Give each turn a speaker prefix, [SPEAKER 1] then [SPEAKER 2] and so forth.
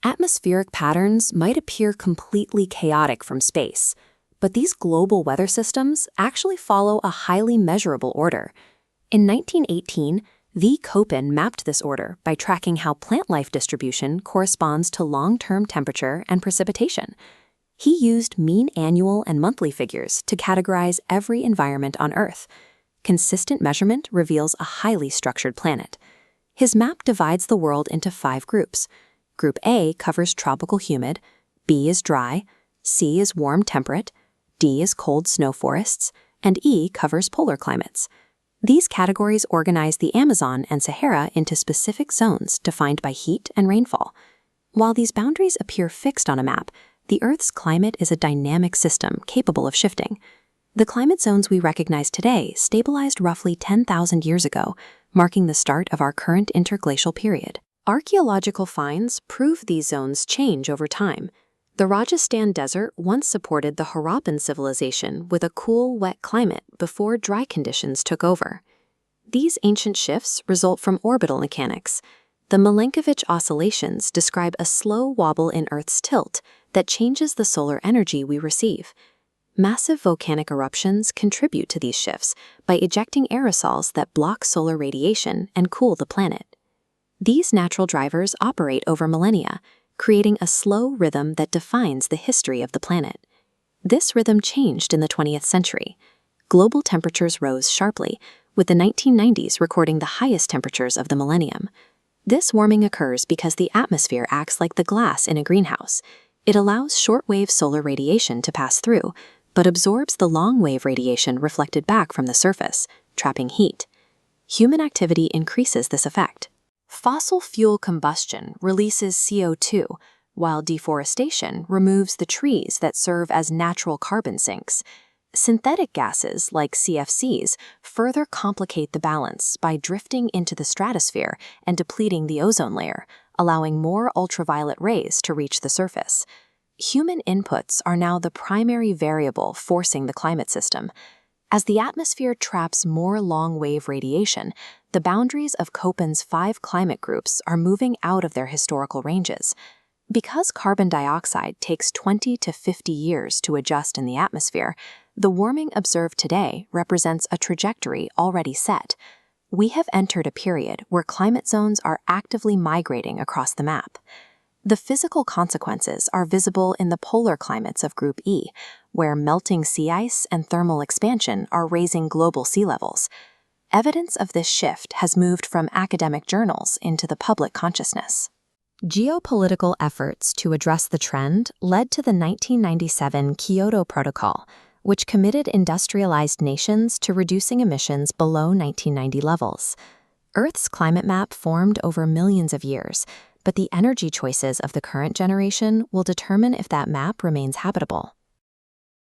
[SPEAKER 1] Atmospheric patterns might appear completely chaotic from space, but these global weather systems actually follow a highly measurable order. In 1918, V. Köppen mapped this order by tracking how plant life distribution corresponds to long-term temperature and precipitation. He used mean annual and monthly figures to categorize every environment on Earth. Consistent measurement reveals a highly structured planet. His map divides the world into 5 groups. Group A covers tropical humid, B is dry, C is warm temperate, D is cold snow forests, and E covers polar climates. These categories organize the Amazon and Sahara into specific zones defined by heat and rainfall. While these boundaries appear fixed on a map, the Earth's climate is a dynamic system capable of shifting. The climate zones we recognize today stabilized roughly 10,000 years ago, marking the start of our current interglacial period. Archaeological finds prove these zones change over time. The Rajasthan Desert once supported the Harappan civilization with a cool, wet climate before dry conditions took over. These ancient shifts result from orbital mechanics. The Milankovitch oscillations describe a slow wobble in Earth's tilt that changes the solar energy we receive. Massive volcanic eruptions contribute to these shifts by ejecting aerosols that block solar radiation and cool the planet. These natural drivers operate over millennia, creating a slow rhythm that defines the history of the planet. This rhythm changed in the 20th century. Global temperatures rose sharply, with the 1990s recording the highest temperatures of the millennium. This warming occurs because the atmosphere acts like the glass in a greenhouse. It allows shortwave solar radiation to pass through, but absorbs the long-wave radiation reflected back from the surface, trapping heat. Human activity increases this effect. Fossil fuel combustion releases CO2, while deforestation removes the trees that serve as natural carbon sinks. Synthetic gases, like CFCs, further complicate the balance by drifting into the stratosphere and depleting the ozone layer, allowing more ultraviolet rays to reach the surface. Human inputs are now the primary variable forcing the climate system. As the atmosphere traps more long-wave radiation, the boundaries of Köppen's 5 climate groups are moving out of their historical ranges. Because carbon dioxide takes 20 to 50 years to adjust in the atmosphere, the warming observed today represents a trajectory already set. We have entered a period where climate zones are actively migrating across the map. The physical consequences are visible in the polar climates of Group E, where melting sea ice and thermal expansion are raising global sea levels. Evidence of this shift has moved from academic journals into the public consciousness. Geopolitical efforts to address the trend led to the 1997 Kyoto Protocol, which committed industrialized nations to reducing emissions below 1990 levels. Earth's climate map formed over millions of years, but the energy choices of the current generation will determine if that map remains habitable.